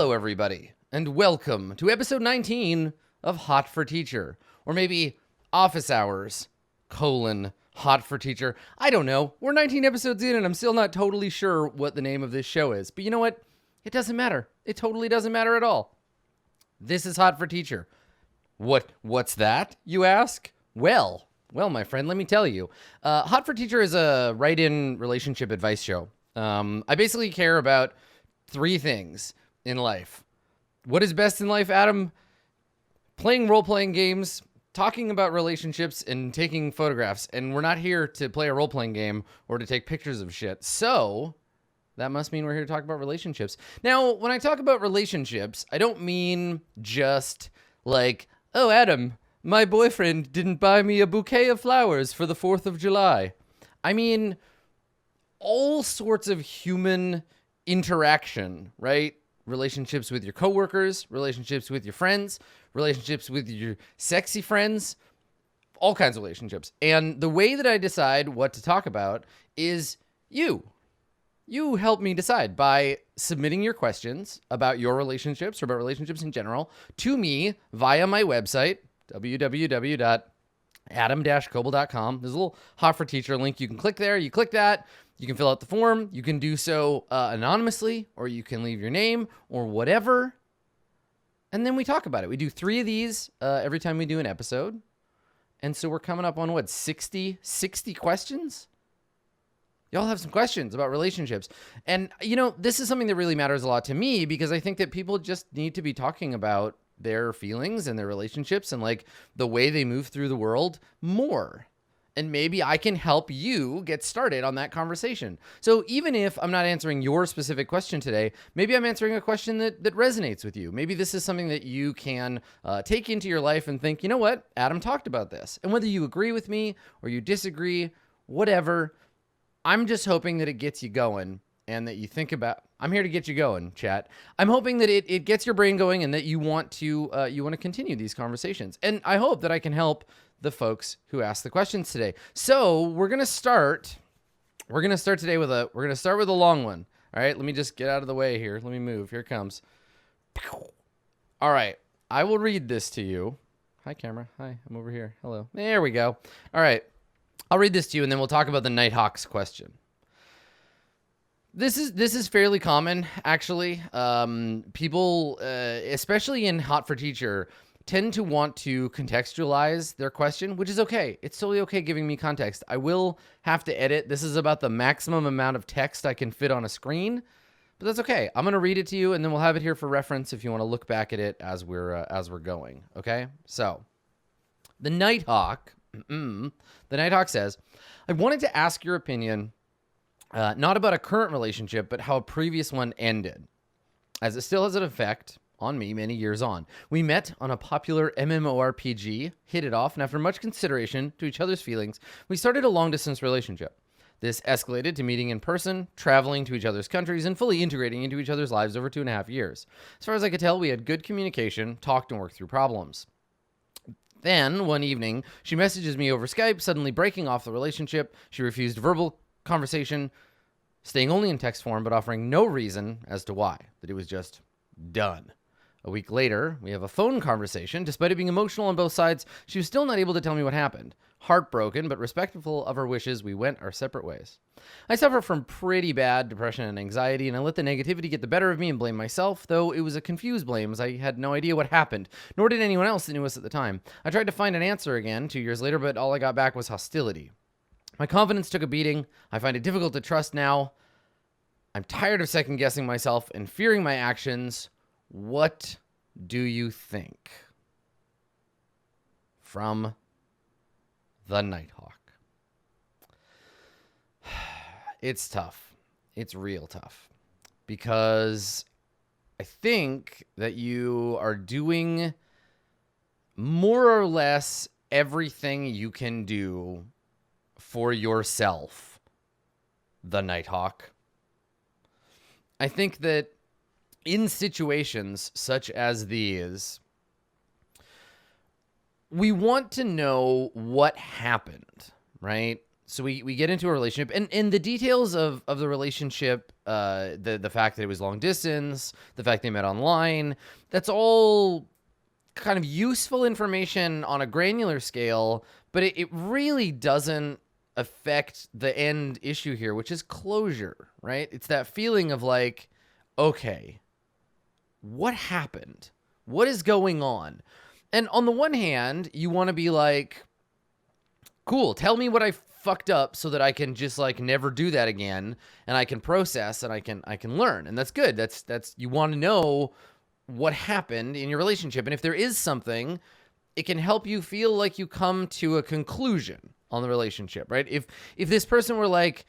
Hello, everybody, and welcome to episode 19 of Hot for Teacher, or maybe Office Hours, Hot for Teacher. I don't know. We're 19 episodes in, and I'm still not totally sure what the name of this show is. But you know what? It doesn't matter. It totally doesn't matter at all. This is Hot for Teacher. What's that, you ask? Well, my friend, let me tell you. Hot for Teacher is a write-in relationship advice show. I basically care about three things in life. What is best in life, Adam? Playing role-playing games, talking about relationships, and taking photographs. And we're not here to play a role-playing game or to take pictures of shit. So that must mean we're here to talk about relationships. Now, when I talk about relationships, I don't mean just like, oh, Adam, my boyfriend didn't buy me a bouquet of flowers for the 4th of July. I mean all sorts of human interaction, right? Relationships with your coworkers, relationships with your friends, relationships with your sexy friends, all kinds of relationships. And the way that I decide what to talk about is you. You help me decide by submitting your questions about your relationships or about relationships in general to me via my website, www.adam-koble.com. There's a little Hot for Teacher link. You can click there. You click that. You can fill out the form. You can do so anonymously, or you can leave your name or whatever. And then we talk about it. We do 3 of these every time we do an episode. And so we're coming up on, 60 questions? Y'all have some questions about relationships. And, this is something that really matters a lot to me because I think that people just need to be talking about their feelings and their relationships and, like, the way they move through the world more. And maybe I can help you get started on that conversation. So even if I'm not answering your specific question today, maybe I'm answering a question that resonates with you. Maybe this is something that you can take into your life and think, you know what? Adam talked about this. And whether you agree with me or you disagree, whatever, I'm just hoping that it gets you going and that you think about, I'm here to get you going, chat. I'm hoping that it gets your brain going and that you want to continue these conversations. And I hope that I can help the folks who asked the questions today. So we're going to start today with a long one. All right, let me just get out of the way here. Let me move. Here it comes. All right, I will read this to you. Hi, camera. Hi, I'm over here. Hello. There we go. All right, I'll read this to you, and then we'll talk about the Nighthawks question. This is fairly common, actually. People, especially in Hot for Teacher, tend to want to contextualize their question, which is okay. It's totally okay giving me context. I will have to edit. This is about the maximum amount of text I can fit on a screen, but that's okay. I'm going to read it to you, and then we'll have it here for reference if you want to look back at it as we're going. Okay. So the Nighthawk says, I wanted to ask your opinion, not about a current relationship, but how a previous one ended, as it still has an effect on me many years on. We met on a popular MMORPG, hit it off, and after much consideration to each other's feelings, we started a long-distance relationship. This escalated to meeting in person, traveling to each other's countries, and fully integrating into each other's lives over 2.5 years. As far as I could tell, we had good communication, talked and worked through problems. Then, one evening, she messages me over Skype, suddenly breaking off the relationship. She refused verbal conversation, staying only in text form, but offering no reason as to why, that it was just done. A week later, we have a phone conversation. Despite it being emotional on both sides, she was still not able to tell me what happened. Heartbroken, but respectful of her wishes, we went our separate ways. I suffer from pretty bad depression and anxiety, and I let the negativity get the better of me and blame myself, though it was a confused blame as I had no idea what happened, nor did anyone else that knew us at the time. I tried to find an answer again 2 years later, but all I got back was hostility. My confidence took a beating. I find it difficult to trust now. I'm tired of second-guessing myself and fearing my actions. What do you think? From the Nighthawk. It's tough. It's real tough. Because I think that you are doing more or less everything you can do for yourself, the Nighthawk. I think that in situations such as these, we want to know what happened, right? So we get into a relationship, and the details of the relationship, the fact that it was long distance, the fact they met online, that's all kind of useful information on a granular scale, but it really doesn't affect the end issue here, which is closure, right? It's that feeling of like, okay, what happened? What is going on? And on the one hand, you want to be like, cool, tell me what I fucked up so that I can just like never do that again, and I can process and I can learn. And that's good. That's you want to know what happened in your relationship. And if there is something, it can help you feel like you come to a conclusion on the relationship, right? If this person were like,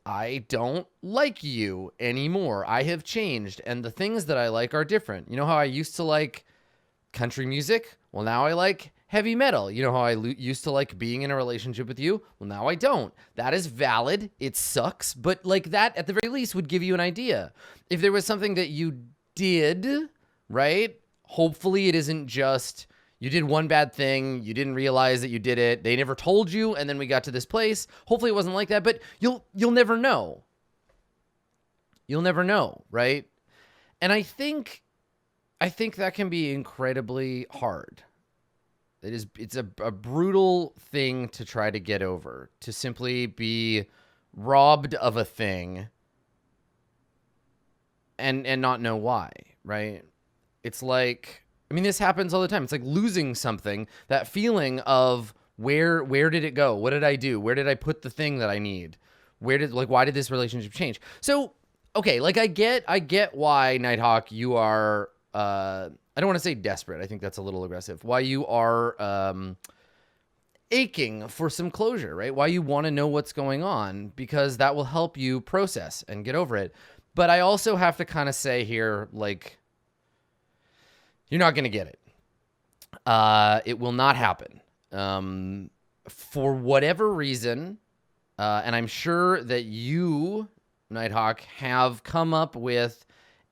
I don't like you anymore, I have changed, and the things that I like are different. You know how I used to like country music? Well, now I like heavy metal. You know how I used to like being in a relationship with you? Well, now I don't. That is valid. It sucks, but like that at the very least would give you an idea. If there was something that you did, right? Hopefully it isn't just you did one bad thing, you didn't realize that you did it, they never told you, and then we got to this place. Hopefully it wasn't like that, but you'll never know. You'll never know, right? And I think that can be incredibly hard. It's a brutal thing to try to get over, to simply be robbed of a thing and not know why, right? It's like, I mean, this happens all the time. It's like losing something, that feeling of where did it go? What did I do? Where did I put the thing that I need? Why did this relationship change? So, okay, like I get why, Nighthawk, you are, I don't want to say desperate. I think that's a little aggressive. Why you are aching for some closure, right? Why you want to know what's going on, because that will help you process and get over it. But I also have to kind of say here, like, you're not going to get it. It will not happen. For whatever reason, and I'm sure that you, Nighthawk, have come up with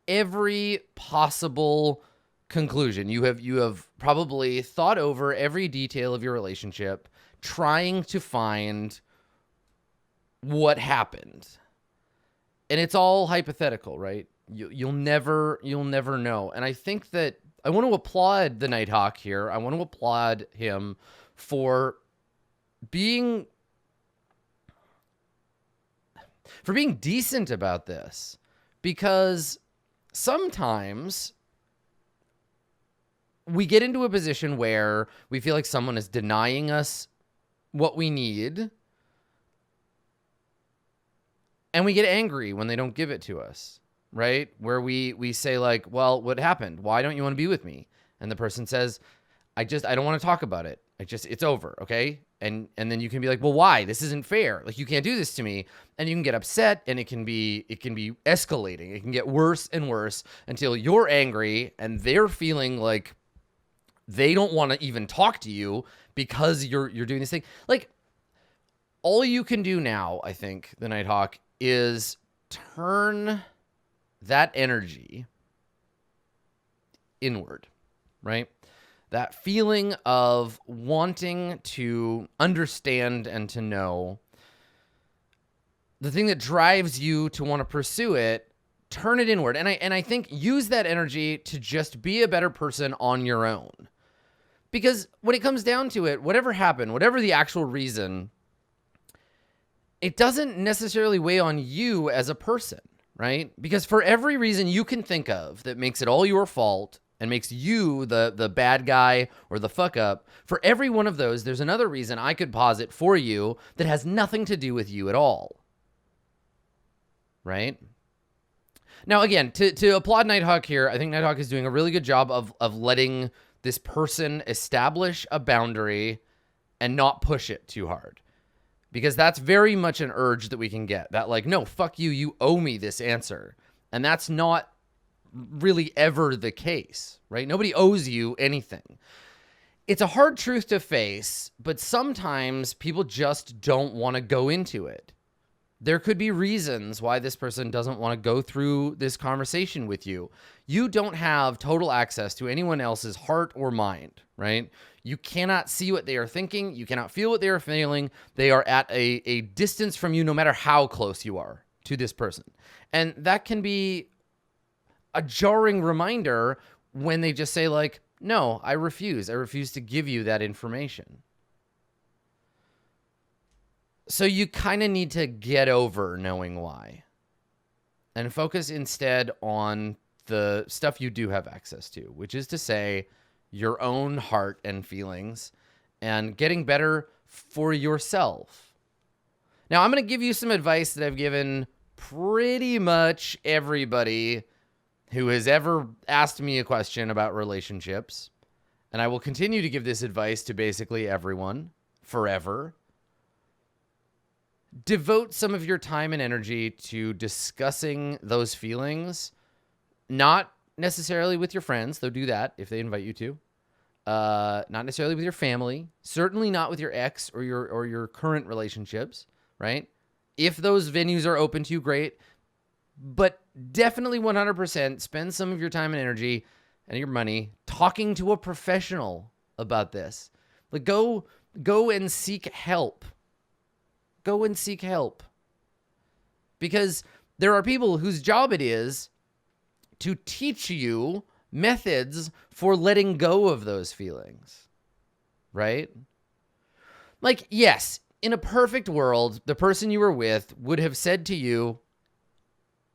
every possible conclusion. You have probably thought over every detail of your relationship, trying to find what happened. And it's all hypothetical, right? You'll never know. And I think that I want to applaud the Nighthawk here. I want to applaud him for being decent about this, because sometimes we get into a position where we feel like someone is denying us what we need, and we get angry when they don't give it to us, right? Where we say like, well, what happened? Why don't you want to be with me? And the person says, I don't want to talk about it. It's over. Okay. And then you can be like, well, why? This isn't fair. Like, you can't do this to me. And you can get upset, and it can be escalating. It can get worse and worse until you're angry and they're feeling like they don't want to even talk to you because you're doing this thing. Like, all you can do now, I think, the Nighthawk, is turn that energy inward, right? That feeling of wanting to understand and to know, the thing that drives you to want to pursue it, turn it inward. And I think use that energy to just be a better person on your own. Because when it comes down to it, whatever happened, whatever the actual reason, it doesn't necessarily weigh on you as a person, right? Because for every reason you can think of that makes it all your fault and makes you the bad guy or the fuck up, for every one of those, there's another reason I could posit for you that has nothing to do with you at all, right? Now, again, to applaud Nighthawk here, I think Nighthawk is doing a really good job of letting this person establish a boundary and not push it too hard. Because that's very much an urge that we can get. That like, no, fuck you, you owe me this answer. And that's not really ever the case, right? Nobody owes you anything. It's a hard truth to face, but sometimes people just don't want to go into it. There could be reasons why this person doesn't want to go through this conversation with you. You don't have total access to anyone else's heart or mind, right? You cannot see what they are thinking. You cannot feel what they are feeling. They are at a distance from you no matter how close you are to this person. And that can be a jarring reminder when they just say like, no, I refuse. I refuse to give you that information. So you kind of need to get over knowing why and focus instead on the stuff you do have access to, which is to say your own heart and feelings and getting better for yourself. Now, I'm going to give you some advice that I've given pretty much everybody who has ever asked me a question about relationships. And I will continue to give this advice to basically everyone forever. Devote some of your time and energy to discussing those feelings, not necessarily with your friends, though do that if they invite you to. Not necessarily with your family, certainly not with your ex or your current relationships, right? If those venues are open to you, great. But definitely 100% spend some of your time and energy and your money talking to a professional about this. Like go and seek help. Go and seek help. Because there are people whose job it is to teach you methods for letting go of those feelings, right? Like, yes, in a perfect world, the person you were with would have said to you,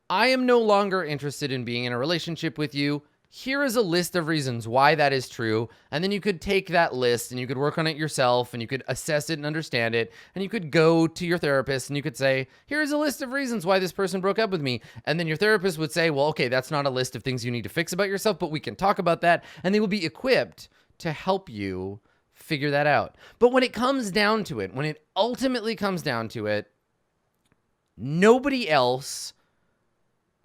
I am no longer interested in being in a relationship with you. Here is a list of reasons why that is true. And then you could take that list and you could work on it yourself and you could assess it and understand it. And you could go to your therapist and you could say, here's a list of reasons why this person broke up with me. And then your therapist would say, well, okay, that's not a list of things you need to fix about yourself, but we can talk about that. And they will be equipped to help you figure that out. But when it comes down to it, when it ultimately comes down to it, nobody else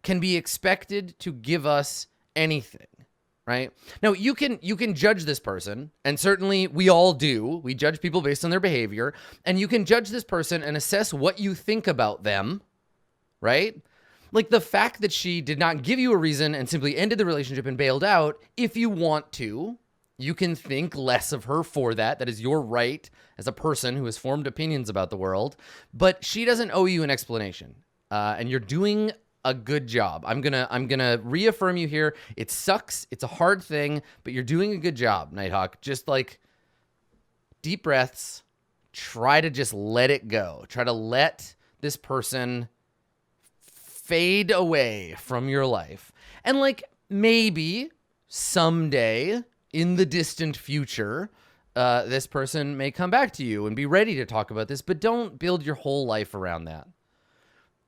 can be expected to give us anything, right? Now, you can judge this person, and certainly we all do. We judge people based on their behavior, and you can judge this person and assess what you think about them, right? Like the fact that she did not give you a reason and simply ended the relationship and bailed out, if you want to, you can think less of her for that. That is your right as a person who has formed opinions about the world, but she doesn't owe you an explanation, and you're doing a good job. I'm gonna reaffirm you here. It sucks. It's a hard thing, but you're doing a good job, Nighthawk. Just like deep breaths. Try to just let it go. Try to let this person fade away from your life. And like maybe someday in the distant future, this person may come back to you and be ready to talk about this, but don't build your whole life around that.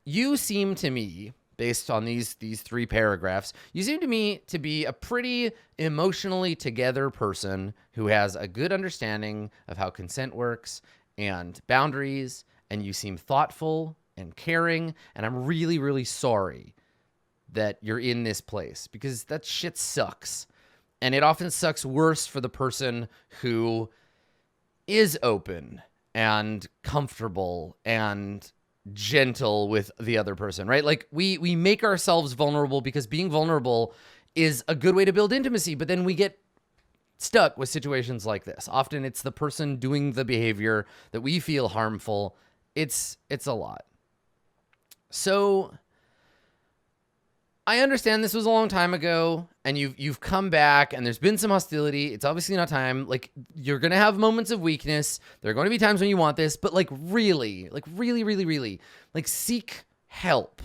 You seem to me, based on these three paragraphs, you seem to me to be a pretty emotionally together person who has a good understanding of how consent works and boundaries, and you seem thoughtful and caring, and I'm really, really sorry that you're in this place, because that shit sucks. And it often sucks worse for the person who is open and comfortable and gentle with the other person, right? Like we make ourselves vulnerable because being vulnerable is a good way to build intimacy, but then we get stuck with situations like this. Often it's the person doing the behavior that we feel harmful. It's a lot. So I understand this was a long time ago and you've come back and there's been some hostility. It's obviously not time. Like you're going to have moments of weakness. There are going to be times when you want this, but really, seek help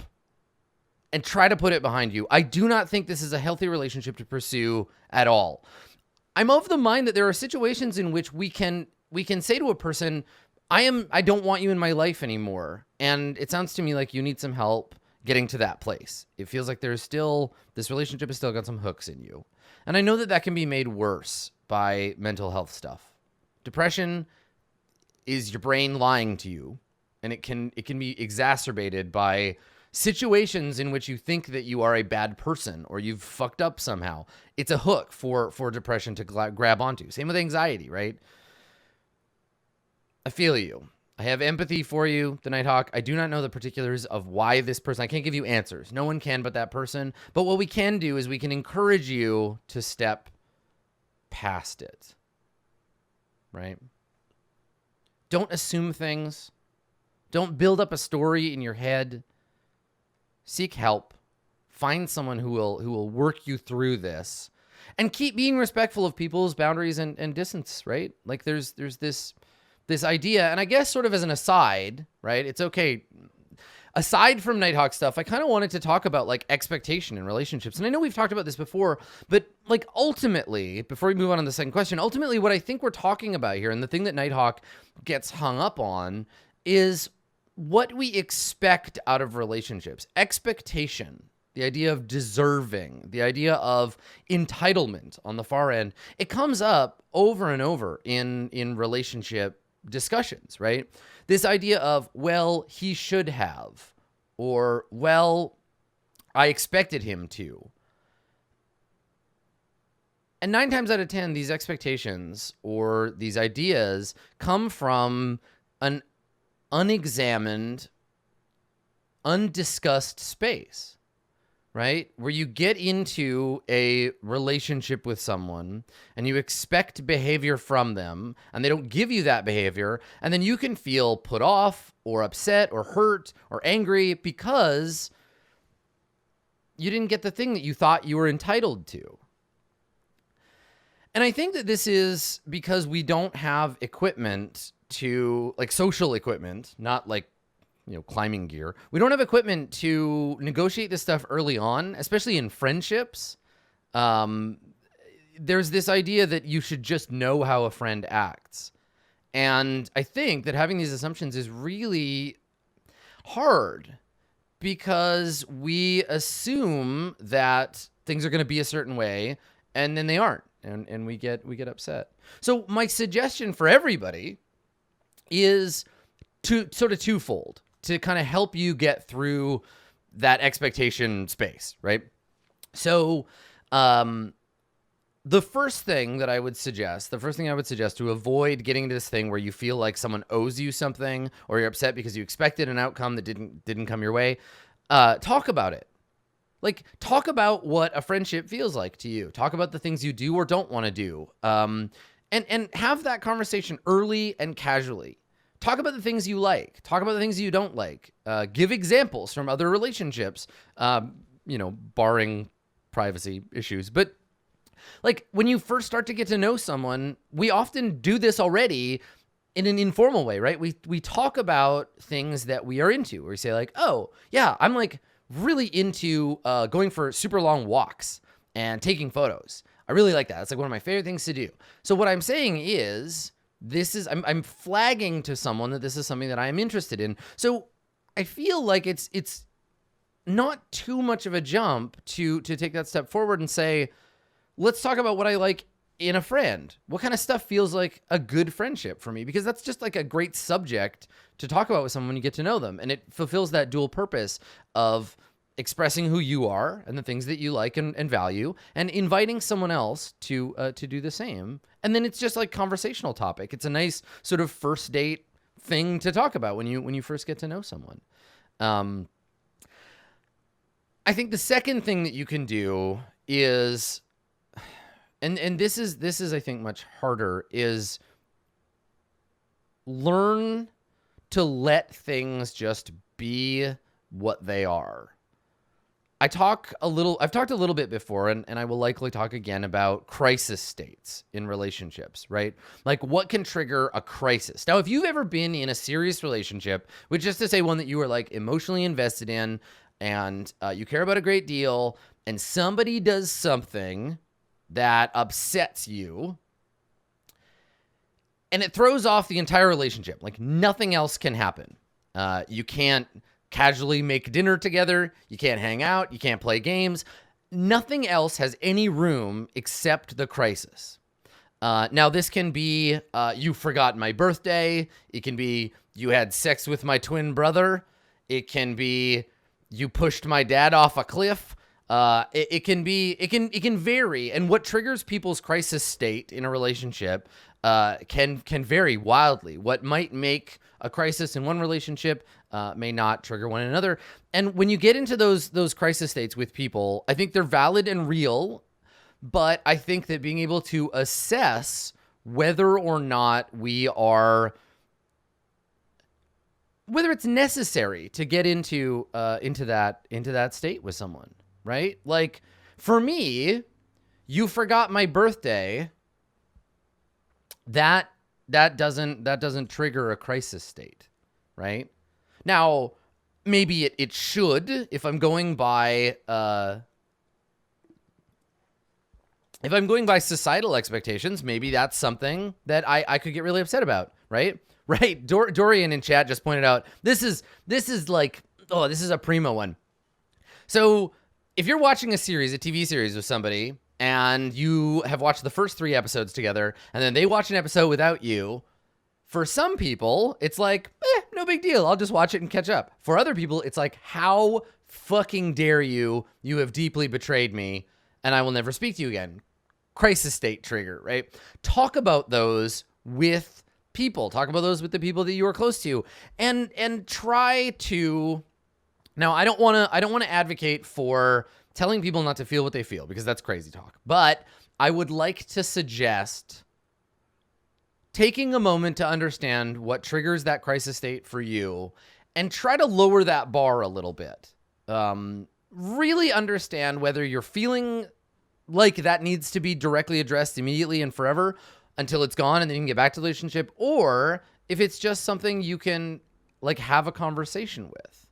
and try to put it behind you. I do not think this is a healthy relationship to pursue at all. I'm of the mind that there are situations in which we can say to a person, I don't want you in my life anymore. And it sounds to me like you need some help getting to that place. It feels like this relationship has still got some hooks in you. And I know that can be made worse by mental health stuff. Depression is your brain lying to you, and it can be exacerbated by situations in which you think that you are a bad person or you've fucked up somehow. It's a hook for depression to grab onto. Same with anxiety, right? I feel you. I have empathy for you, the Nighthawk. I do not know the particulars of why this person, I can't give you answers. No one can but that person. But what we can do is we can encourage you to step past it, right? Don't assume things. Don't build up a story in your head. Seek help. Find someone who will work you through this, and keep being respectful of people's boundaries and distance, right? Like there's this idea, and I guess sort of as an aside, right? It's okay. Aside from Nighthawk stuff, I kind of wanted to talk about like expectation in relationships. And I know we've talked about this before, but like ultimately, before we move on to the second question, ultimately what I think we're talking about here, and the thing that Nighthawk gets hung up on, is what we expect out of relationships. Expectation, the idea of deserving, the idea of entitlement on the far end, it comes up over and over in relationship discussions, right? This idea of, well, he should have, or, well, I expected him to. And 9 times out of 10, these expectations or these ideas come from an unexamined, undiscussed space, right? Where you get into a relationship with someone and you expect behavior from them and they don't give you that behavior. And then you can feel put off or upset or hurt or angry because you didn't get the thing that you thought you were entitled to. And I think that this is because we don't have equipment to, like, social equipment, not like, you know, climbing gear. We don't have equipment to negotiate this stuff early on, especially in friendships. There's this idea that you should just know how a friend acts. And I think that having these assumptions is really hard because we assume that things are going to be a certain way and then they aren't. And we get upset. So my suggestion for everybody is twofold to kind of help you get through that expectation space, right? So the first thing I would suggest to avoid getting into this thing where you feel like someone owes you something or you're upset because you expected an outcome that didn't come your way, talk about it. Like, talk about what a friendship feels like to you. Talk about the things you do or don't want to do. And have that conversation early and casually. Talk about the things you like. Talk about the things you don't like. Give examples from other relationships, barring privacy issues. But, like, when you first start to get to know someone, we often do this already in an informal way, right? We talk about things that we are into. Where we say, like, oh, yeah, I'm, like, really into going for super long walks and taking photos. I really like that. It's like one of my favorite things to do. So what I'm saying is I'm flagging to someone that this is something that I am interested in. So I feel like it's not too much of a jump to take that step forward and say, let's talk about what I like in a friend. What kind of stuff feels like a good friendship for me? Because that's just like a great subject to talk about with someone when you get to know them. And it fulfills that dual purpose of expressing who you are and the things that you like and value, and inviting someone else to do the same. And then it's just like conversational topic. It's a nice sort of first date thing to talk about when you first get to know someone. I think the second thing that you can do is, and this is I think much harder, is learn to let things just be what they are. I've talked a little bit before, and I will likely talk again about crisis states in relationships, right? Like, what can trigger a crisis? Now, if you've ever been in a serious relationship, which is to say one that you are like emotionally invested in and you care about a great deal, and somebody does something that upsets you, and it throws off the entire relationship, like nothing else can happen. You can't casually make dinner together. You can't hang out. You can't play games. Nothing else has any room except the crisis. Now, this can be, you forgot my birthday. It can be, you had sex with my twin brother. It can be, you pushed my dad off a cliff. It can vary. And what triggers people's crisis state in a relationship can vary wildly. What might make a crisis in one relationship may not trigger one another. And when you get into those crisis states with people, I think they're valid and real, but I think that being able to assess whether or not whether it's necessary to get into that state with someone, right? Like for me, you forgot my birthday. That doesn't trigger a crisis state, right? Now, maybe it should if I'm going by societal expectations. Maybe that's something that I could get really upset about, right? Right. Dorian in chat just pointed out this is like, oh, this is a primo one. So if you're watching a TV series with somebody and you have watched the first 3 episodes together and then they watch an episode without you, for some people, it's like, no big deal. I'll just watch it and catch up. For other people, it's like, how fucking dare you? You have deeply betrayed me and I will never speak to you again. Crisis state trigger, right? Talk about those with people. Talk about those with the people that you are close to, and try to. Now, I don't want to advocate for telling people not to feel what they feel, because that's crazy talk. But I would like to suggest taking a moment to understand what triggers that crisis state for you, and try to lower that bar a little bit. Really understand whether you're feeling like that needs to be directly addressed immediately and forever, until it's gone and then you can get back to the relationship, or if it's just something you can like have a conversation with.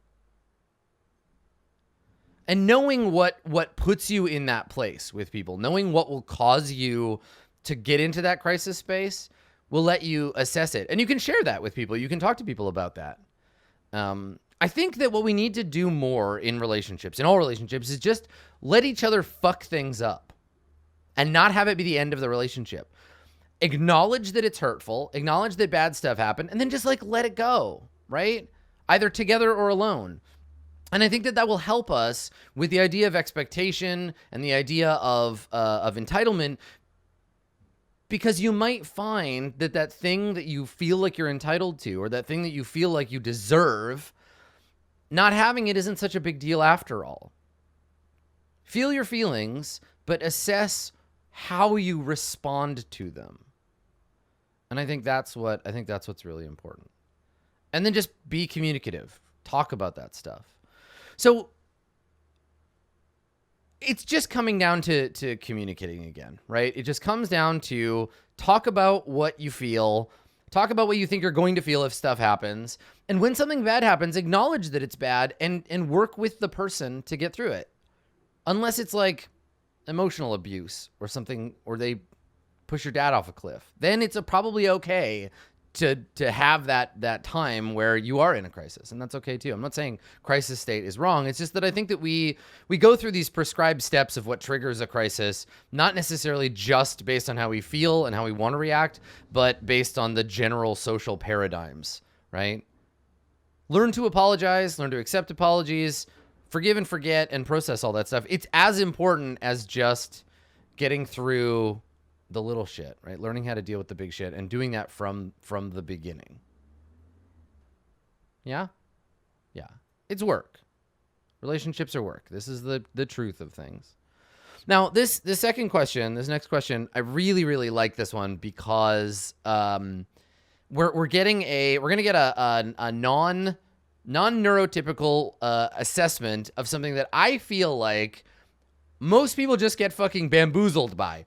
And knowing what puts you in that place with people, knowing what will cause you to get into that crisis space will let you assess it. And you can share that with people. You can talk to people about that. I think that what we need to do more in relationships, in all relationships, is just let each other fuck things up and not have it be the end of the relationship. Acknowledge that it's hurtful, acknowledge that bad stuff happened, and then just like let it go, right? Either together or alone. And I think that will help us with the idea of expectation and the idea of entitlement, because you might find that thing that you feel like you're entitled to, or that thing that you feel like you deserve, not having it isn't such a big deal after all. Feel your feelings, but assess how you respond to them. And I think that's what's really important. And then just be communicative. Talk about that stuff. So it's just coming down to communicating again, right? It just comes down to talk about what you feel, talk about what you think you're going to feel if stuff happens. And when something bad happens, acknowledge that it's bad and work with the person to get through it. Unless it's like emotional abuse or something, or they push your dad off a cliff, then it's probably okay to have that time where you are in a crisis, and that's okay too. I'm not saying crisis state is wrong. It's just that I think that we go through these prescribed steps of what triggers a crisis, not necessarily just based on how we feel and how we want to react, but based on the general social paradigms, right? Learn to apologize, learn to accept apologies, forgive and forget, and process all that stuff. It's as important as just getting through the little shit, right? Learning how to deal with the big shit and doing that from the beginning. Yeah? Yeah. It's work. Relationships are work. This is the truth of things. Now, this next question, I really, really like this one because we're gonna get a non-neurotypical assessment of something that I feel like most people just get fucking bamboozled by.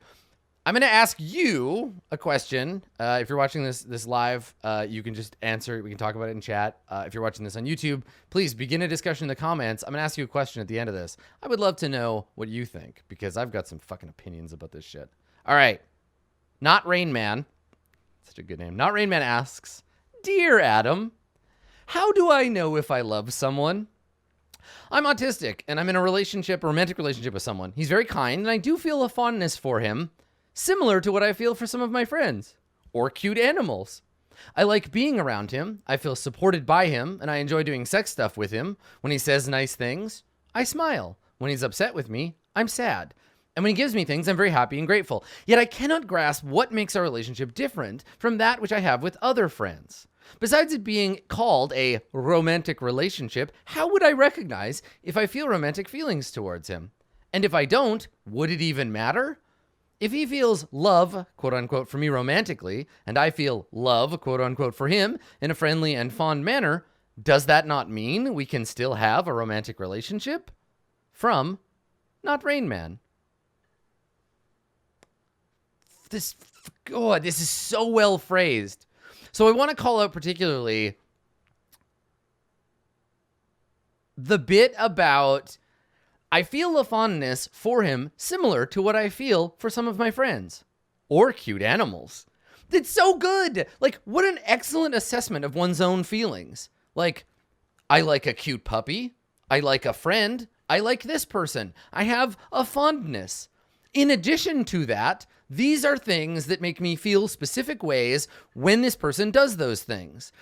I'm going to ask you a question. If you're watching this live, you can just answer. We can talk about it in chat. If you're watching this on YouTube, please begin a discussion in the comments. I'm going to ask you a question at the end of this. I would love to know what you think, because I've got some fucking opinions about this shit. All right. Not Rain Man. Such a good name. Not Rain Man asks, Dear Adam, how do I know if I love someone? I'm autistic, and I'm in a romantic relationship with someone. He's very kind, and I do feel a fondness for him, similar to what I feel for some of my friends, or cute animals. I like being around him. I feel supported by him, and I enjoy doing sex stuff with him. When he says nice things, I smile. When he's upset with me, I'm sad. And when he gives me things, I'm very happy and grateful. Yet I cannot grasp what makes our relationship different from that which I have with other friends. Besides it being called a romantic relationship, how would I recognize if I feel romantic feelings towards him? And if I don't, would it even matter? If he feels love, quote unquote, for me romantically, and I feel love, quote unquote, for him in a friendly and fond manner, does that not mean we can still have a romantic relationship? From Not Rain Man. This is so well phrased. So I want to call out particularly the bit about I feel a fondness for him similar to what I feel for some of my friends or cute animals. It's so good. Like, what an excellent assessment of one's own feelings. Like, I like a cute puppy. I like a friend. I like this person. I have a fondness. In addition to that, these are things that make me feel specific ways when this person does those things.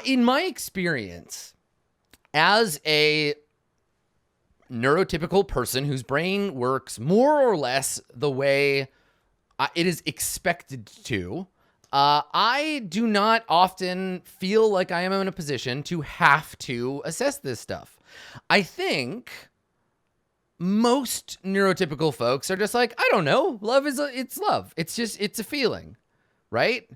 In my experience, as a neurotypical person whose brain works more or less the way it is expected to, I do not often feel like I am in a position to have to assess this stuff. I think most neurotypical folks are just like, I don't know, it's love. It's a feeling, right?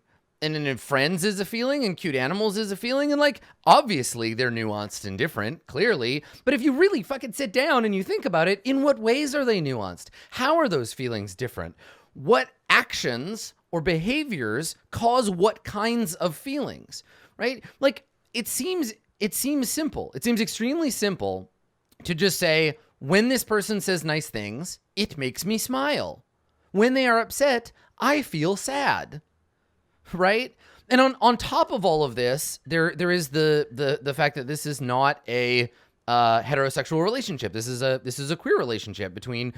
And then friends is a feeling and cute animals is a feeling. And like, obviously they're nuanced and different, clearly. But if you really fucking sit down and you think about it, in what ways are they nuanced? How are those feelings different? What actions or behaviors cause what kinds of feelings, right? Like, it seems simple. It seems extremely simple to just say, when this person says nice things, it makes me smile. When they are upset, I feel sad. Right? And on top of all of this, there is the fact that this is not a heterosexual relationship. This is a queer relationship between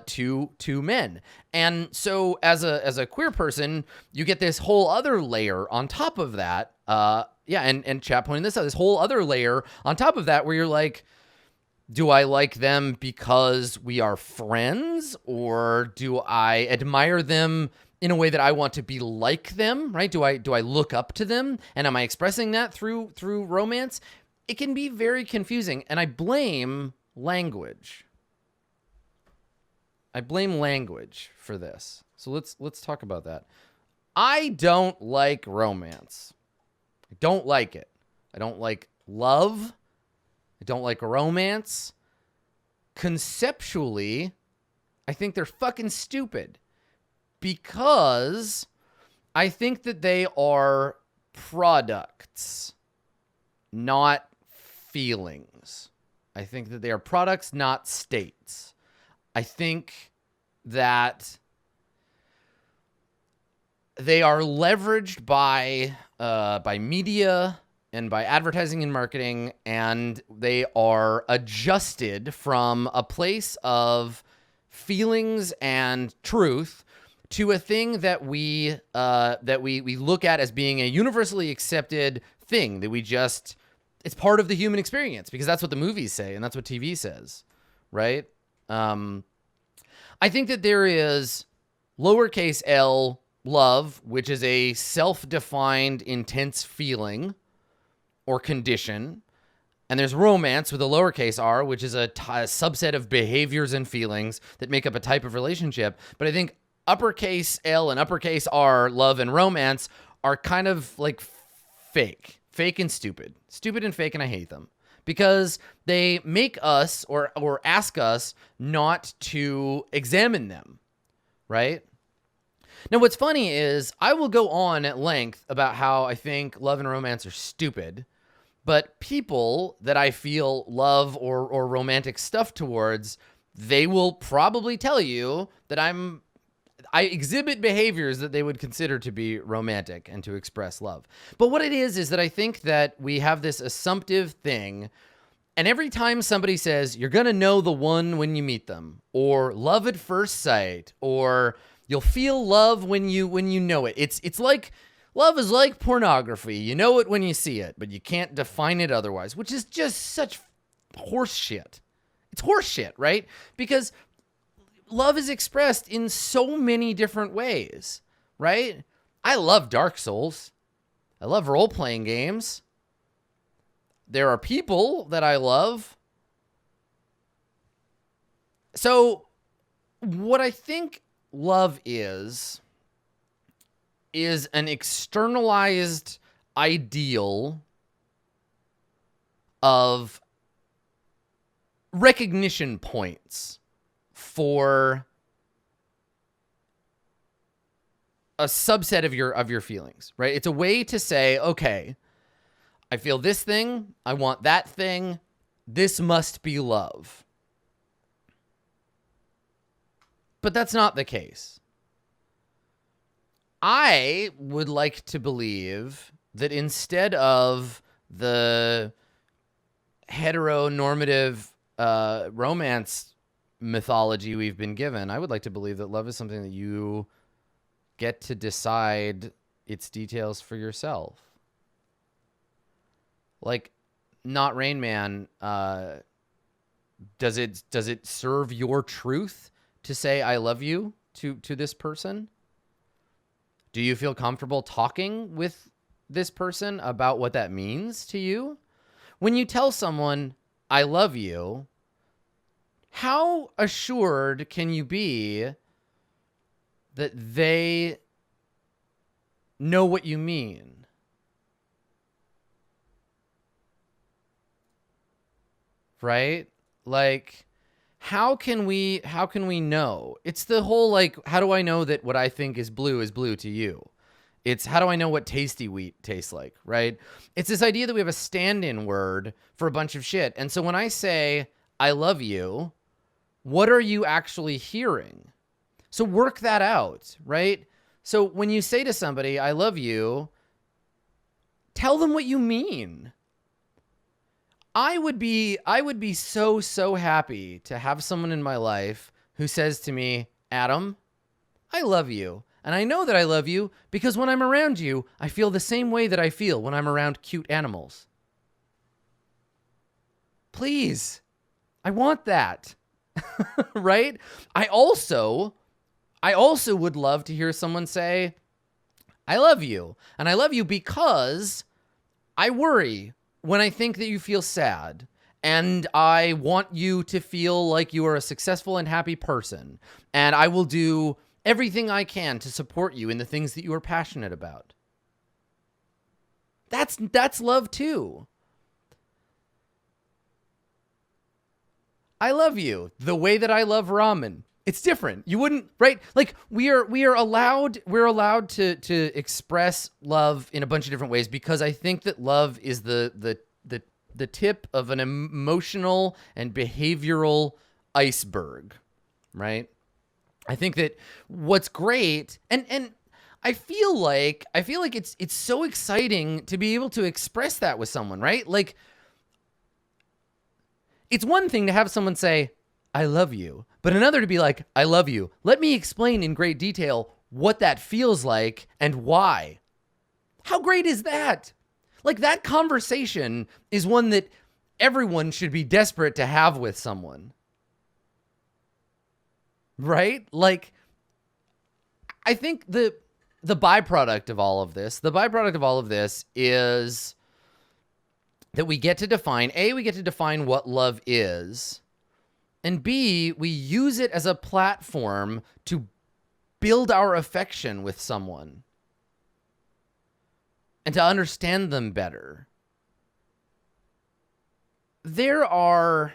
two men. And so as a queer person, you get this whole other layer on top of that. And chat pointing this out, this whole other layer on top of that where you're like, do I like them because we are friends, or do I admire them in a way that I want to be like them, right? Do I look up to them, and am I expressing that through romance? It can be very confusing, and I blame language. I blame language for this. So let's talk about that. I don't like romance. I don't like it. I don't like love. I don't like romance. Conceptually, I think they're fucking stupid. Because I think that they are products, not feelings. I think that they are products, not states. I think that they are leveraged by media and by advertising and marketing, and they are adjusted from a place of feelings and truth to a thing that we look at as being a universally accepted thing that it's part of the human experience, because that's what the movies say and that's what TV says, right? I think that there is lowercase l love, which is a self-defined intense feeling or condition, and there's romance with a lowercase r, which is a subset of behaviors and feelings that make up a type of relationship. But I think uppercase L and uppercase R, love and romance, are kind of like fake and stupid and fake, and I hate them because they make us or ask us not to examine them, right? Now, what's funny is I will go on at length about how I think love and romance are stupid, but people that I feel love or romantic stuff towards, they will probably tell you that I exhibit behaviors that they would consider to be romantic and to express love. But what it is that I think that we have this assumptive thing, and every time somebody says, you're going to know the one when you meet them, or love at first sight, or you'll feel love when you know it. It's like, love is like pornography. You know it when you see it, but you can't define it otherwise, which is just such horse shit. It's horse shit, right? Because love is expressed in so many different ways, right? I love Dark Souls. I love role-playing games. There are people that I love. So what I think love is an externalized ideal of recognition points for a subset of your feelings, right? It's a way to say, okay, I feel this thing, I want that thing, this must be love. But that's not the case. I would like to believe that instead of the heteronormative romance mythology we've been given, I would like to believe that love is something that you get to decide its details for yourself. Like, not Rain Man, does it serve your truth to say I love you to this person? Do you feel comfortable talking with this person about what that means to you? When you tell someone I love you, how assured can you be that they know what you mean? Right? Like, how can we know? It's the whole, like, how do I know that what I think is blue to you? It's how do I know what tasty wheat tastes like, right? It's this idea that we have a stand-in word for a bunch of shit. And so when I say, I love you, what are you actually hearing? So work that out, right? So when you say to somebody, I love you, tell them what you mean. I would be so happy to have someone in my life who says to me, Adam, I love you. And I know that I love you because when I'm around you, I feel the same way that I feel when I'm around cute animals. Please. I want that. Right? I also would love to hear someone say, I love you. And I love you because I worry when I think that you feel sad, and I want you to feel like you are a successful and happy person, and I will do everything I can to support you in the things that you are passionate about. That's love too. I love you the way that I love ramen. It's different. You wouldn't, right? Like we are allowed to express love in a bunch of different ways because I think that love is the tip of an emotional and behavioral iceberg, right? I think that what's great and I feel like it's so exciting to be able to express that with someone, right? Like it's one thing to have someone say, I love you, but another to be like, I love you. Let me explain in great detail what that feels like and why. How great is that? Like that conversation is one that everyone should be desperate to have with someone. Right? Like, I think the byproduct of all of this is that we get to define what love is, and B, we use it as a platform to build our affection with someone and to understand them better. There are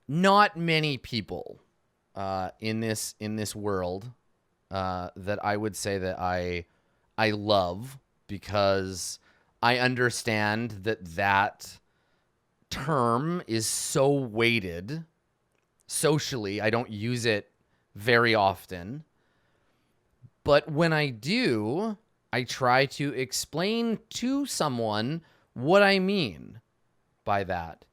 not many people in this world that I would say that I love, because I understand that term is so weighted socially. I don't use it very often, but when I do, I try to explain to someone what I mean by that.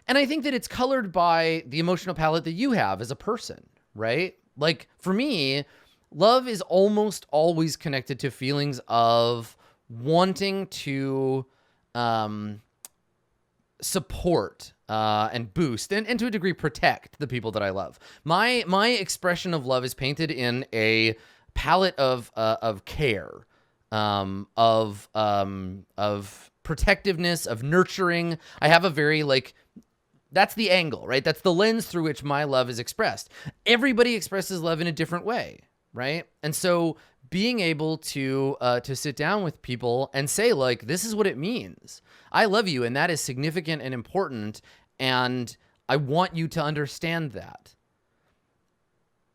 And I think that it's colored by the emotional palette that you have as a person, right? Like for me, love is almost always connected to feelings of wanting to support and boost and to a degree protect the people that I love. My expression of love is painted in a palette of care, of protectiveness, of nurturing. I have a very like, that's the angle, right? That's the lens through which my love is expressed. Everybody expresses love in a different way, right? And so being able to sit down with people and say, like, this is what it means. I love you, and that is significant and important, and I want you to understand that.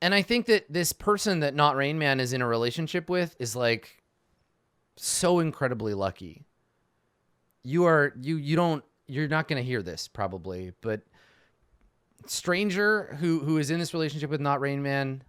And I think that this person that Not Rain Man is in a relationship with is like so incredibly lucky. You're not going to hear this probably, but stranger who is in this relationship with Not Rain Man,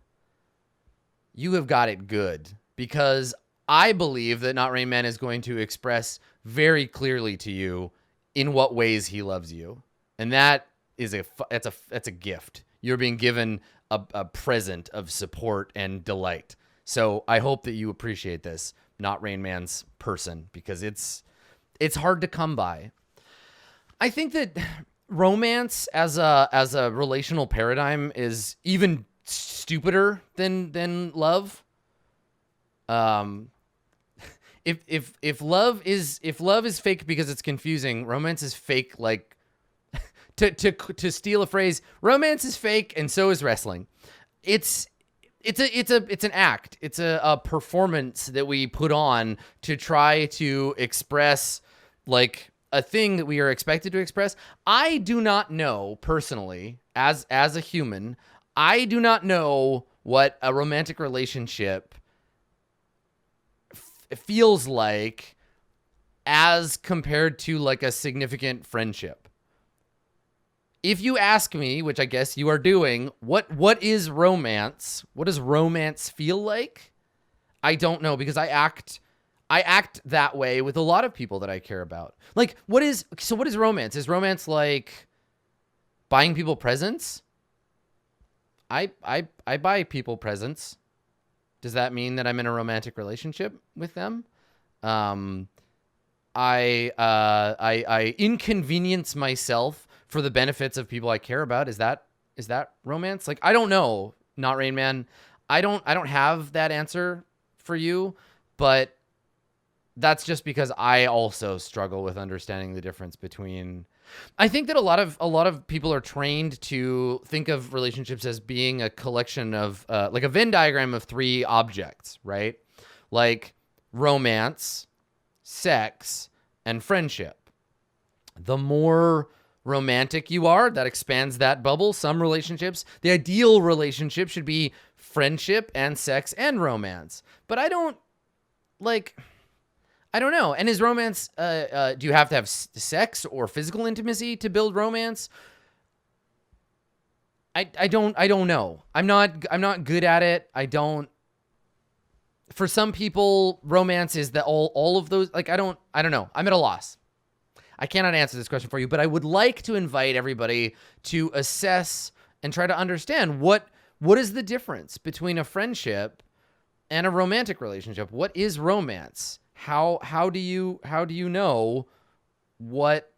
you have got it good, because I believe that Not Rain Man is going to express very clearly to you in what ways he loves you. And that is that's a gift. You're being given a present of support and delight. So I hope that you appreciate this Not Rain Man's person, because it's hard to come by. I think that romance as a relational paradigm is even stupider than love. If love is fake because it's confusing, romance is fake. Like, to steal a phrase, romance is fake, and so is wrestling. It's an act. It's a performance that we put on to try to express like a thing that we are expected to express. I do not know personally, as a human, I do not know what a romantic relationship feels like as compared to like a significant friendship. If you ask me, which I guess you are doing, what is romance? What does romance feel like? I don't know, because I act that way with a lot of people that I care about. Like, what is romance? Is romance like buying people presents? I buy people presents. Does that mean that I'm in a romantic relationship with them? I inconvenience myself for the benefits of people I care about. Is that romance? Like, I don't know, Not Rain Man. I don't have that answer for you, but that's just because I also struggle with understanding the difference between. I think that a lot of people are trained to think of relationships as being a collection of like a Venn diagram of three objects, right? Like romance, sex, and friendship. The more romantic you are, that expands that bubble. Some relationships, the ideal relationship should be friendship and sex and romance. But I don't know. And is romance, do you have to have sex or physical intimacy to build romance? I don't know. I'm not good at it. For some people, romance is that all of those, like, I don't know. I'm at a loss. I cannot answer this question for you, but I would like to invite everybody to assess and try to understand what is the difference between a friendship and a romantic relationship. What is romance? How do you know what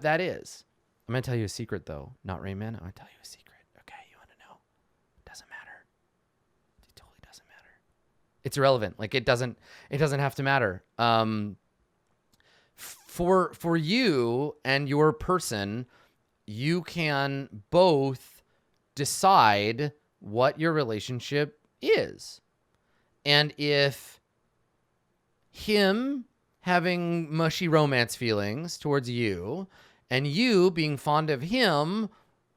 that is? I'm gonna tell you a secret though, Not Rain Man. I'm gonna tell you a secret. Okay, you want to know? It doesn't matter. It totally doesn't matter. It's irrelevant. Like, it doesn't have to matter. For you and your person, you can both decide what your relationship is. And if him having mushy romance feelings towards you and you being fond of him,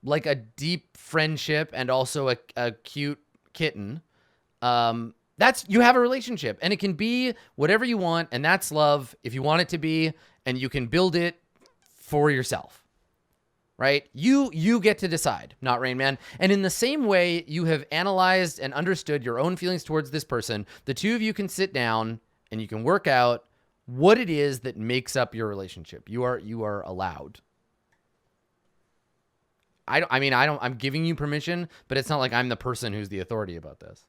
like a deep friendship and also a cute kitten, that's, you have a relationship, and it can be whatever you want. And that's love if you want it to be, and you can build it for yourself, right? You get to decide, Not Rain Man. And in the same way you have analyzed and understood your own feelings towards this person, the two of you can sit down and you can work out what it is that makes up your relationship. You are allowed. I'm giving you permission, but it's not like I'm the person who's the authority about this,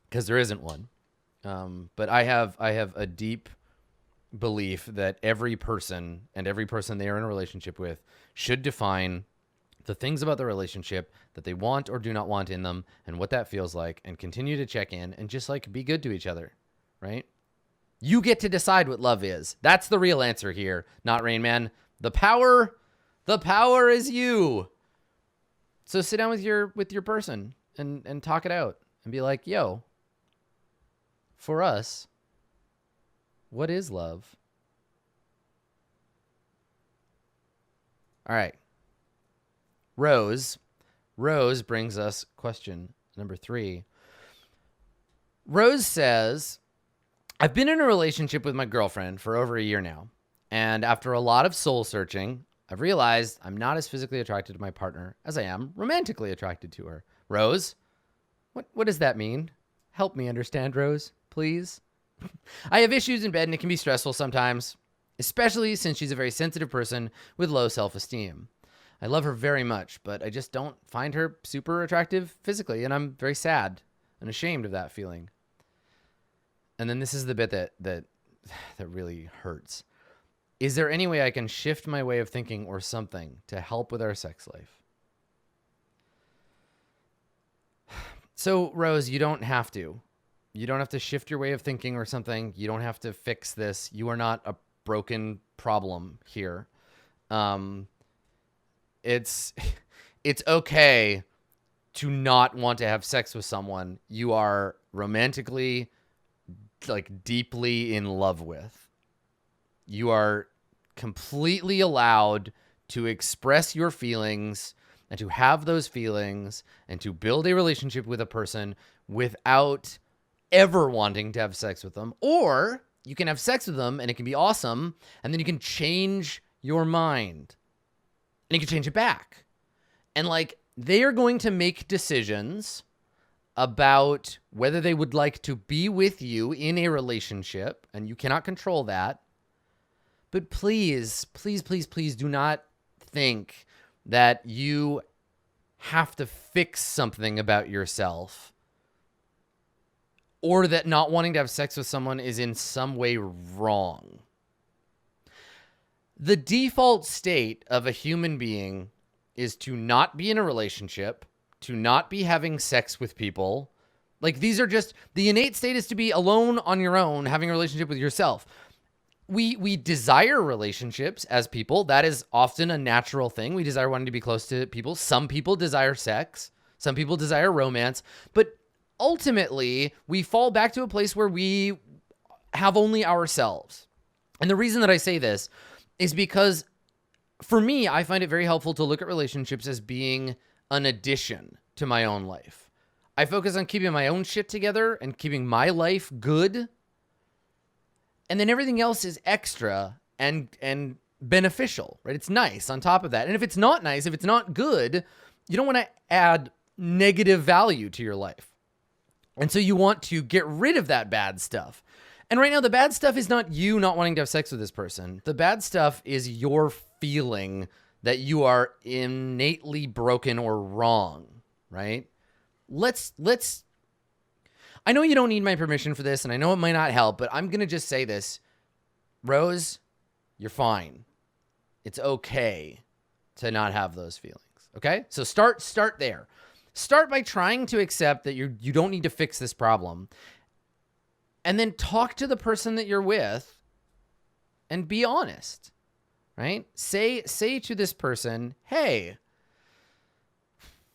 because there isn't one. But I have a deep belief that every person and every person they are in a relationship with should define the things about the relationship that they want or do not want in them and what that feels like, and continue to check in and just like be good to each other, right? You get to decide what love is. That's the real answer here, not Rain Man. The power is you. So sit down with your person and talk it out and be like, yo, for us, what is love? All right. Rose brings us question number 3. Rose says, I've been in a relationship with my girlfriend for over a year now. And after a lot of soul searching, I've realized I'm not as physically attracted to my partner as I am romantically attracted to her. Rose, what does that mean? Help me understand, Rose, please. I have issues in bed and it can be stressful sometimes, especially since she's a very sensitive person with low self-esteem. I love her very much, but I just don't find her super attractive physically, and I'm very sad and ashamed of that feeling. And then this is the bit that really hurts. Is there any way I can shift my way of thinking or something to help with our sex life? So, Rose, you don't have to. You don't have to shift your way of thinking or something. You don't have to fix this. You are not a broken problem here. It's okay to not want to have sex with someone you are romantically, like, deeply in love with. You are completely allowed to express your feelings and to have those feelings and to build a relationship with a person without ever wanting to have sex with them. Or you can have sex with them and it can be awesome, and then you can change your mind and you can change it back. And like, they are going to make decisions about whether they would like to be with you in a relationship, and you cannot control that. But please, please, please, please do not think that you have to fix something about yourself, or that not wanting to have sex with someone is in some way wrong. The default state of a human being is to not be in a relationship, to not be having sex with people. Like, these are just, the innate state is to be alone on your own, having a relationship with yourself. We desire relationships as people. That is often a natural thing. We desire wanting to be close to people. Some people desire sex. Some people desire romance. But ultimately, we fall back to a place where we have only ourselves. And the reason that I say this is because, for me, I find it very helpful to look at relationships as being an addition to my own life. I focus on keeping my own shit together and keeping my life good. And then everything else is extra and beneficial, right? It's nice on top of that. And if it's not nice, if it's not good, you don't want to add negative value to your life. And so you want to get rid of that bad stuff. And right now, the bad stuff is not you not wanting to have sex with this person. The bad stuff is your feeling that you are innately broken or wrong, right? Let's I know you don't need my permission for this, and I know it might not help, but I'm going to just say this. Rose, you're fine. It's okay to not have those feelings, okay? So start there. Start by trying to accept that you don't need to fix this problem. And then talk to the person that you're with and be honest, right? Say to this person, hey,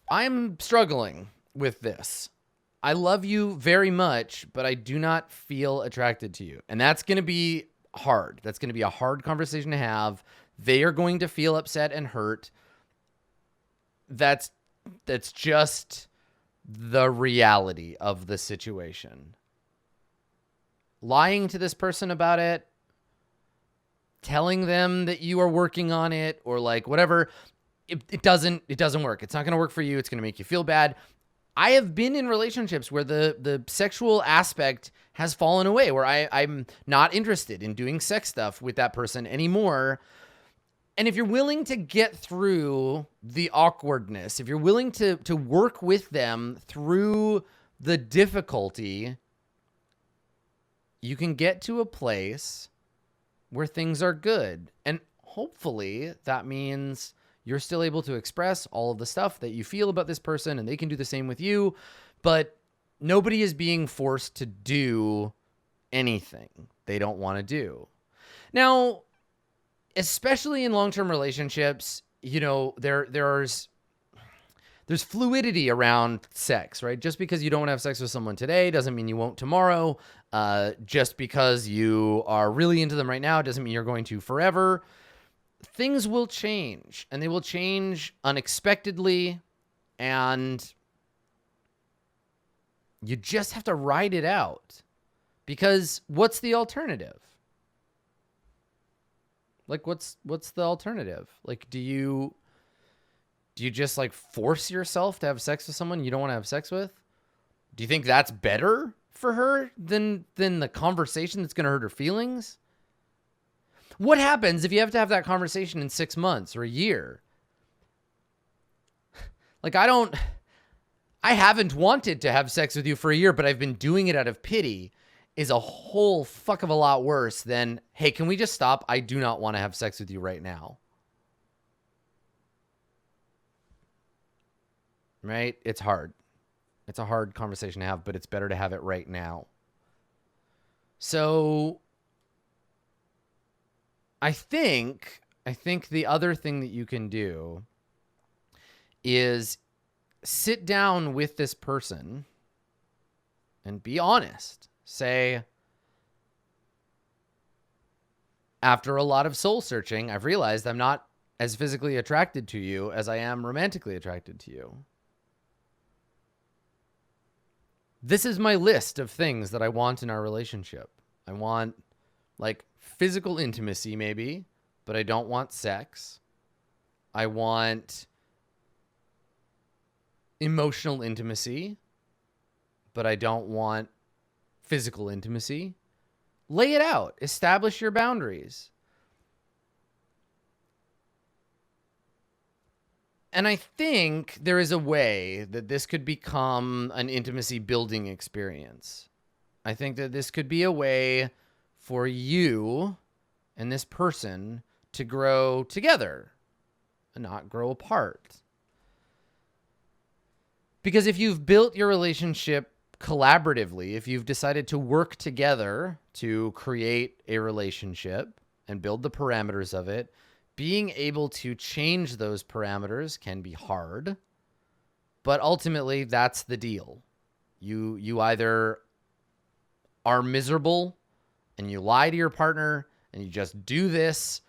I'm struggling with this. I love you very much, but I do not feel attracted to you. And that's going to be hard. That's going to be a hard conversation to have. They are going to feel upset and hurt. That's just the reality of the situation. Lying to this person about it, telling them that you are working on it, or like whatever, it doesn't work. It's not going to work for you. It's going to make you feel bad. I have been in relationships where the sexual aspect has fallen away, where I'm not interested in doing sex stuff with that person anymore. And if you're willing to get through the awkwardness, if you're willing to work with them through the difficulty, you can get to a place where things are good. And hopefully that means You're still able to express all of the stuff that you feel about this person, and they can do the same with you, but nobody is being forced to do anything they don't want to do. Now, especially in long-term relationships, there's fluidity around sex, right? Just because you don't want to have sex with someone today doesn't mean you won't tomorrow. Just because you are really into them right now doesn't mean you're going to forever. Things will change, and they will change unexpectedly, and you just have to ride it out, because what's the alternative? Like, what's the alternative? Like, do you just like force yourself to have sex with someone you don't want to have sex with? Do you think that's better for her than the conversation that's going to hurt her feelings? What happens if you have to have that conversation in 6 months or a year? Like, I haven't wanted to have sex with you for a year, but I've been doing it out of pity, is a whole fuck of a lot worse than, hey, can we just stop? I do not want to have sex with you right now. Right? It's hard. It's a hard conversation to have, but it's better to have it right now. So I think the other thing that you can do is sit down with this person and be honest. Say, after a lot of soul searching, I've realized I'm not as physically attracted to you as I am romantically attracted to you. This is my list of things that I want in our relationship. I want, like, physical intimacy maybe, but I don't want sex. I want emotional intimacy, but I don't want physical intimacy. Lay it out. Establish your boundaries. And I think there is a way that this could become an intimacy building experience. I think that this could be a way for you and this person to grow together and not grow apart. Because if you've built your relationship collaboratively, if you've decided to work together to create a relationship and build the parameters of it, being able to change those parameters can be hard, but ultimately that's the deal. You either are miserable and you lie to your partner and you just do this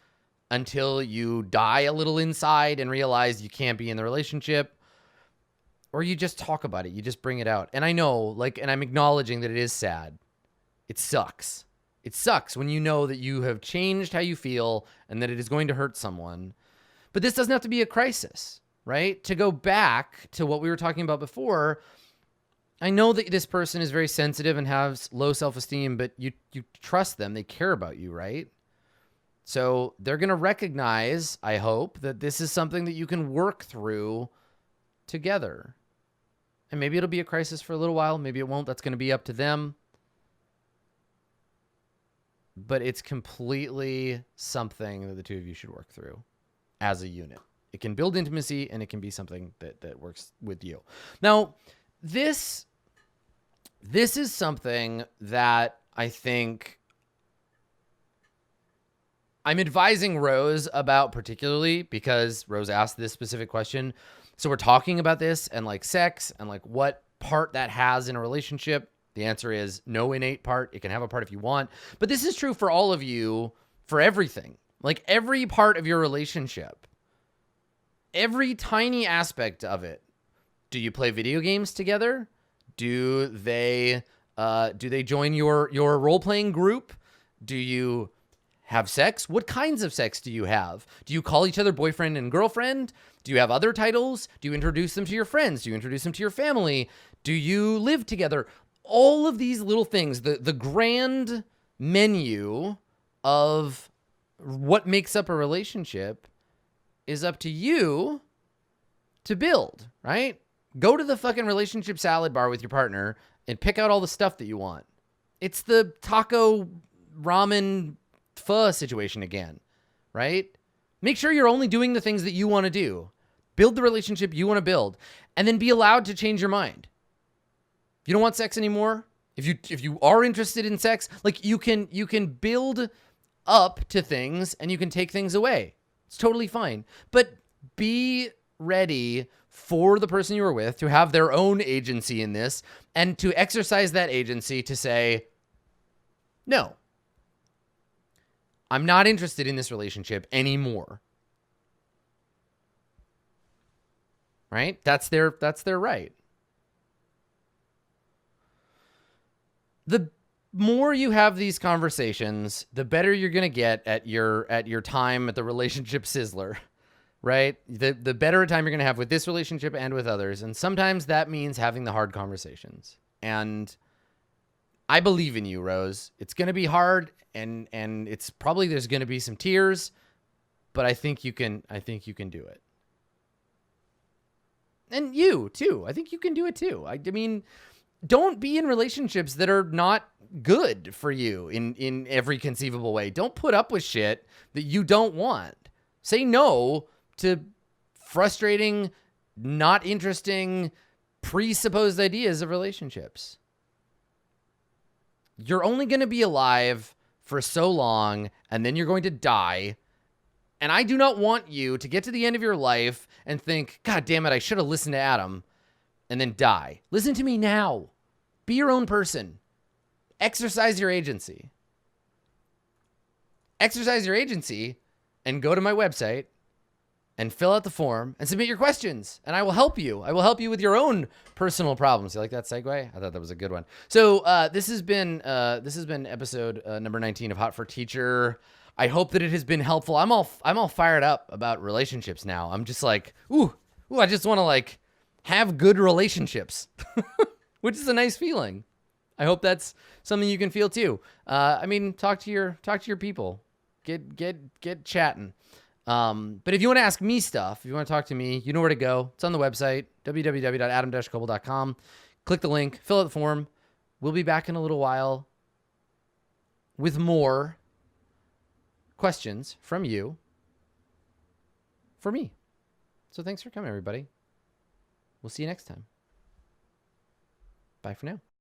until you die a little inside and realize you can't be in the relationship, or you just talk about it. You just bring it out. And I know, like, and I'm acknowledging that it is sad. It sucks. It sucks when you know that you have changed how you feel and that it is going to hurt someone. But this doesn't have to be a crisis, right? To go back to what we were talking about before, I know that this person is very sensitive and has low self-esteem, but you trust them. They care about you, right? So they're going to recognize, I hope, that this is something that you can work through together. And maybe it'll be a crisis for a little while. Maybe it won't. That's going to be up to them. But it's completely something that the two of you should work through as a unit. It can build intimacy, and it can be something that works with you. Now, this is something that I think I'm advising Rose about, particularly because Rose asked this specific question. So we're talking about this and like sex and like what part that has in a relationship. The answer is no innate part. It can have a part if you want. But this is true for all of you, for everything. Like every part of your relationship. Every tiny aspect of it. Do you play video games together? Do they join your role-playing group? Do you have sex? What kinds of sex do you have? Do you call each other boyfriend and girlfriend? Do you have other titles? Do you introduce them to your friends? Do you introduce them to your family? Do you live together? All of these little things, the grand menu of what makes up a relationship is up to you to build, right? Go to the fucking relationship salad bar with your partner and pick out all the stuff that you want. It's the taco ramen pho situation again, right? Make sure you're only doing the things that you want to do. Build the relationship you want to build, and then be allowed to change your mind. You don't want sex anymore? If you are interested in sex, like you can build up to things and you can take things away. It's totally fine. But be ready for the person you are with to have their own agency in this and to exercise that agency to say, no, I'm not interested in this relationship anymore. Right? That's their right. The more you have these conversations, the better you're going to get at your time at the relationship sizzler, right? The better time you're going to have with this relationship and with others. And sometimes that means having the hard conversations. And I believe in you, Rose. It's going to be hard and it's probably there's going to be some tears, but I think you can do it. And you too. I think you can do it too. I mean, don't be in relationships that are not good for you in every conceivable way. Don't put up with shit that you don't want. Say no to frustrating, not interesting, presupposed ideas of relationships. You're only going to be alive for so long, and then you're going to die. And I do not want you to get to the end of your life and think, God damn it, I should have listened to Adam, and then die. Listen to me now. Be your own person. Exercise your agency. Exercise your agency and go to my website and fill out the form and submit your questions, and I will help you. I will help you with your own personal problems. You like that segue? I thought that was a good one. So this has been episode number 19 of Hot for Teacher. I hope that it has been helpful. I'm all fired up about relationships now. I'm just like, ooh, I just want to like have good relationships, which is a nice feeling. I hope that's something you can feel too. I mean, talk to your people, get chatting. But if you want to ask me stuff, if you want to talk to me, you know where to go. It's on the website, www.adam-koebel.com. Click the link, fill out the form. We'll be back in a little while with more questions from you for me. So thanks for coming, everybody. We'll see you next time. Bye for now.